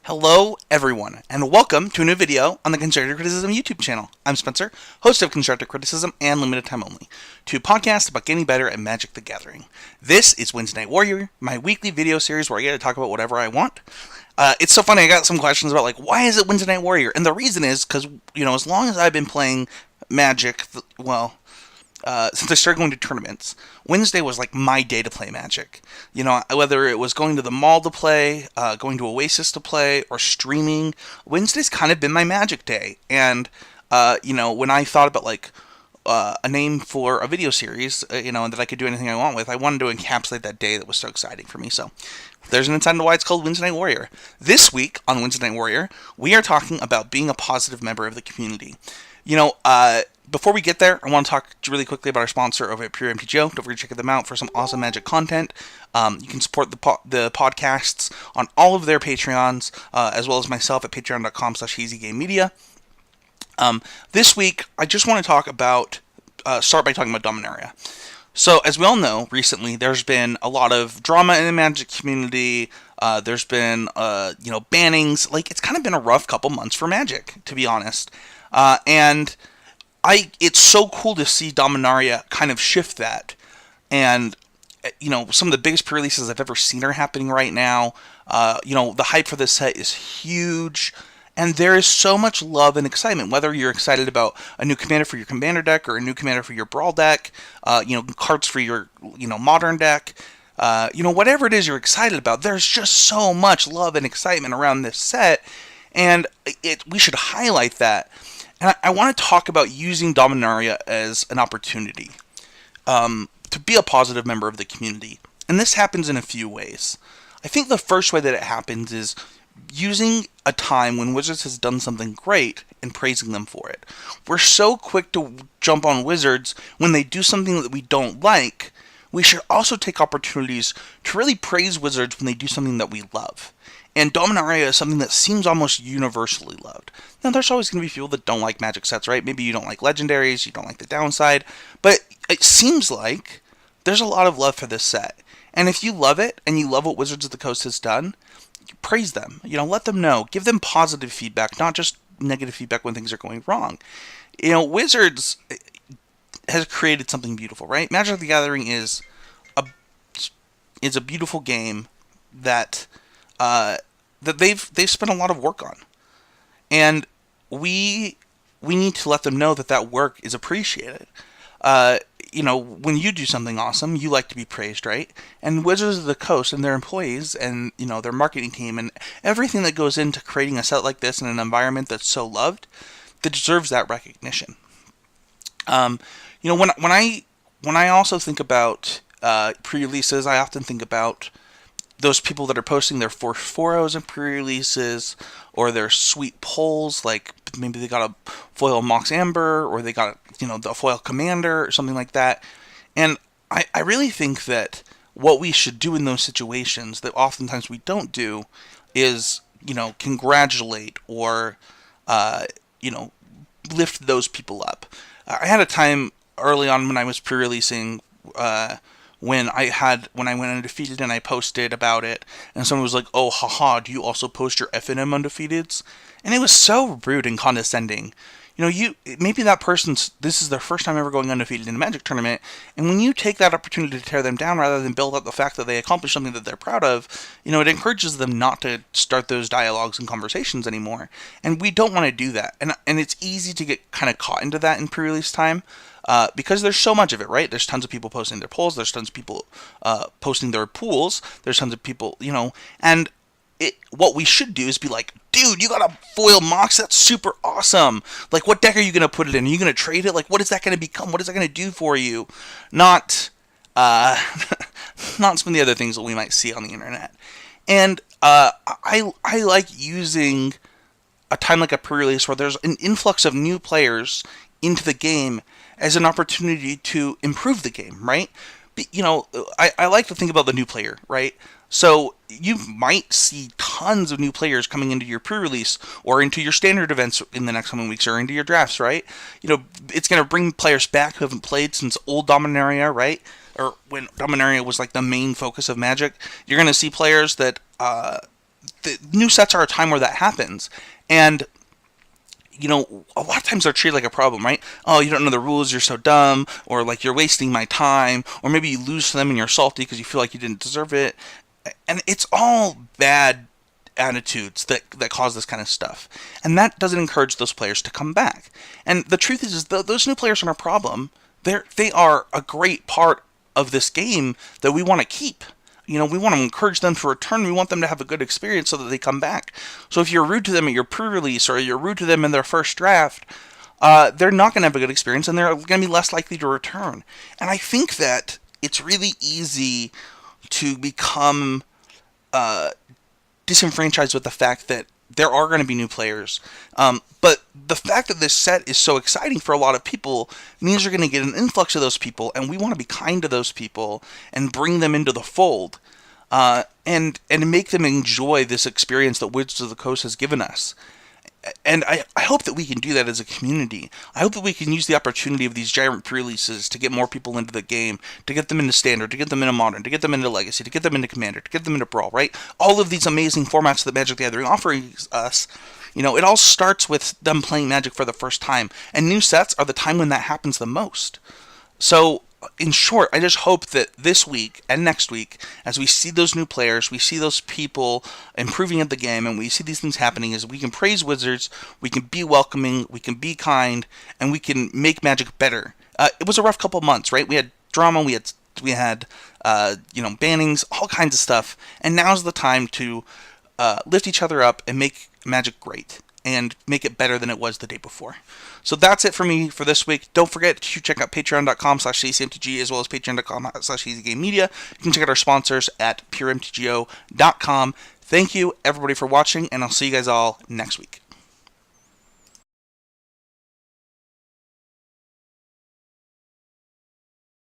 Hello everyone, and welcome to a new video on the Constructive Criticism YouTube channel. I'm Spencer, host of Constructive Criticism and Limited Time Only, two podcasts about getting better at Magic the Gathering. This is Wednesday Night Warrior, my weekly video series where I get to talk about whatever I want. It's so funny, I got some questions about why is it Wednesday Night Warrior? And the reason is because, as long as I've been playing Magic, since I started going to tournaments, Wednesday was my day to play Magic. Whether it was going to the mall to play, going to Oasis to play, or streaming, Wednesday's kind of been my Magic day. And, when I thought about a name for a video series, and that I could do anything I want with, I wanted to encapsulate that day that was so exciting for me. So there's an insight into why it's called Wednesday Night Warrior. This week on Wednesday Night Warrior, we are talking about being a positive member of the community. Before we get there, I want to talk really quickly about our sponsor over at Pure MTGO. Don't forget to check them out for some awesome Magic content. You can support the podcasts on all of their Patreons, as well as myself at patreon.com/easygamemedia. This week, I just want to start by talking about Dominaria. So, as we all know, recently there's been a lot of drama in the Magic community. There's been, bannings. It's kind of been a rough couple months for Magic, to be honest. It's so cool to see Dominaria kind of shift that. And, some of the biggest pre-releases I've ever seen are happening right now. The hype for this set is huge. And there is so much love and excitement, whether you're excited about a new commander for your commander deck or a new commander for your brawl deck, cards for your, modern deck, whatever it is you're excited about, there's just so much love and excitement around this set. And we should highlight that. And I want to talk about using Dominaria as an opportunity to be a positive member of the community. And this happens in a few ways. I think the first way that it happens is using a time when Wizards has done something great and praising them for it. We're so quick to jump on Wizards when they do something that we don't like. We should also take opportunities to really praise Wizards when they do something that we love. And Dominaria is something that seems almost universally loved. Now, there's always going to be people that don't like Magic sets, right? Maybe you don't like Legendaries, you don't like the downside, but it seems like there's a lot of love for this set. And if you love it, and you love what Wizards of the Coast has done, praise them. Let them know. Give them positive feedback, not just negative feedback when things are going wrong. Wizards has created something beautiful, right? Magic the Gathering is a beautiful game that they've spent a lot of work on, and we need to let them know that work is appreciated. When you do something awesome, you like to be praised, right? And Wizards of the Coast and their employees and their marketing team and everything that goes into creating a set like this in an environment that's so loved, that deserves that recognition. When I also think about pre-releases, I often think about those people that are posting their 4/4s and pre-releases, or their sweet polls, maybe they got a foil Mox Amber, or they got, the foil Commander, or something like that. And I really think that what we should do in those situations, that oftentimes we don't do, is, congratulate or, lift those people up. I had a time early on when I was pre-releasing, when I went undefeated and I posted about it, and someone was like, "Oh, haha, do you also post your FNM undefeateds?" And it was so rude and condescending. Maybe that this is their first time ever going undefeated in a Magic tournament, and when you take that opportunity to tear them down rather than build up the fact that they accomplished something that they're proud of, it encourages them not to start those dialogues and conversations anymore. And we don't want to do that. And it's easy to get kind of caught into that in pre-release time. Because there's so much of it, right? There's tons of people posting their polls. There's tons of people posting their pools. There's tons of people, and what we should do is be like, dude, you got a foil Mox? That's super awesome. What deck are you going to put it in? Are you going to trade it? What is that going to become? What is that going to do for you? Not some of the other things that we might see on the internet. And I like using a time like a pre-release where there's an influx of new players into the game as an opportunity to improve the game, right? I like to think about the new player, right? So you might see tons of new players coming into your pre-release or into your standard events in the next coming weeks or into your drafts, right? It's going to bring players back who haven't played since old Dominaria, right? Or when Dominaria was the main focus of Magic. You're going to see players that the new sets are a time where that happens. And a lot of times they're treated like a problem, right? Oh, you don't know the rules, you're so dumb, or like you're wasting my time, or maybe you lose to them and you're salty because you feel like you didn't deserve it. And it's all bad attitudes that cause this kind of stuff. And that doesn't encourage those players to come back. And the truth is those new players aren't a problem. They are a great part of this game that we want to keep. We want to encourage them to return. We want them to have a good experience so that they come back. So if you're rude to them at your pre-release or you're rude to them in their first draft, they're not going to have a good experience and they're going to be less likely to return. And I think that it's really easy to become disenfranchised with the fact that there are going to be new players. But the fact that this set is so exciting for a lot of people means you're going to get an influx of those people, and we want to be kind to those people and bring them into the fold, and make them enjoy this experience that Wizards of the Coast has given us. And I hope that we can do that as a community. I hope that we can use the opportunity of these giant pre-releases to get more people into the game, to get them into Standard, to get them into Modern, to get them into Legacy, to get them into Commander, to get them into Brawl, right? All of these amazing formats that Magic the Gathering offers us, it all starts with them playing Magic for the first time. And new sets are the time when that happens the most. So, in short, I just hope that this week and next week, as we see those new players, we see those people improving at the game, and we see these things happening, is we can praise Wizards, we can be welcoming, we can be kind, and we can make Magic better. It was a rough couple months, right? We had drama, we had bannings, all kinds of stuff, and now's the time to lift each other up and make Magic great and make it better than it was the day before. So that's it for me for this week. Don't forget to check out patreon.com/CCMTG as well as patreon.com/EasyGameMedia. You can check out our sponsors at puremtgo.com. Thank you, everybody, for watching, and I'll see you guys all next week.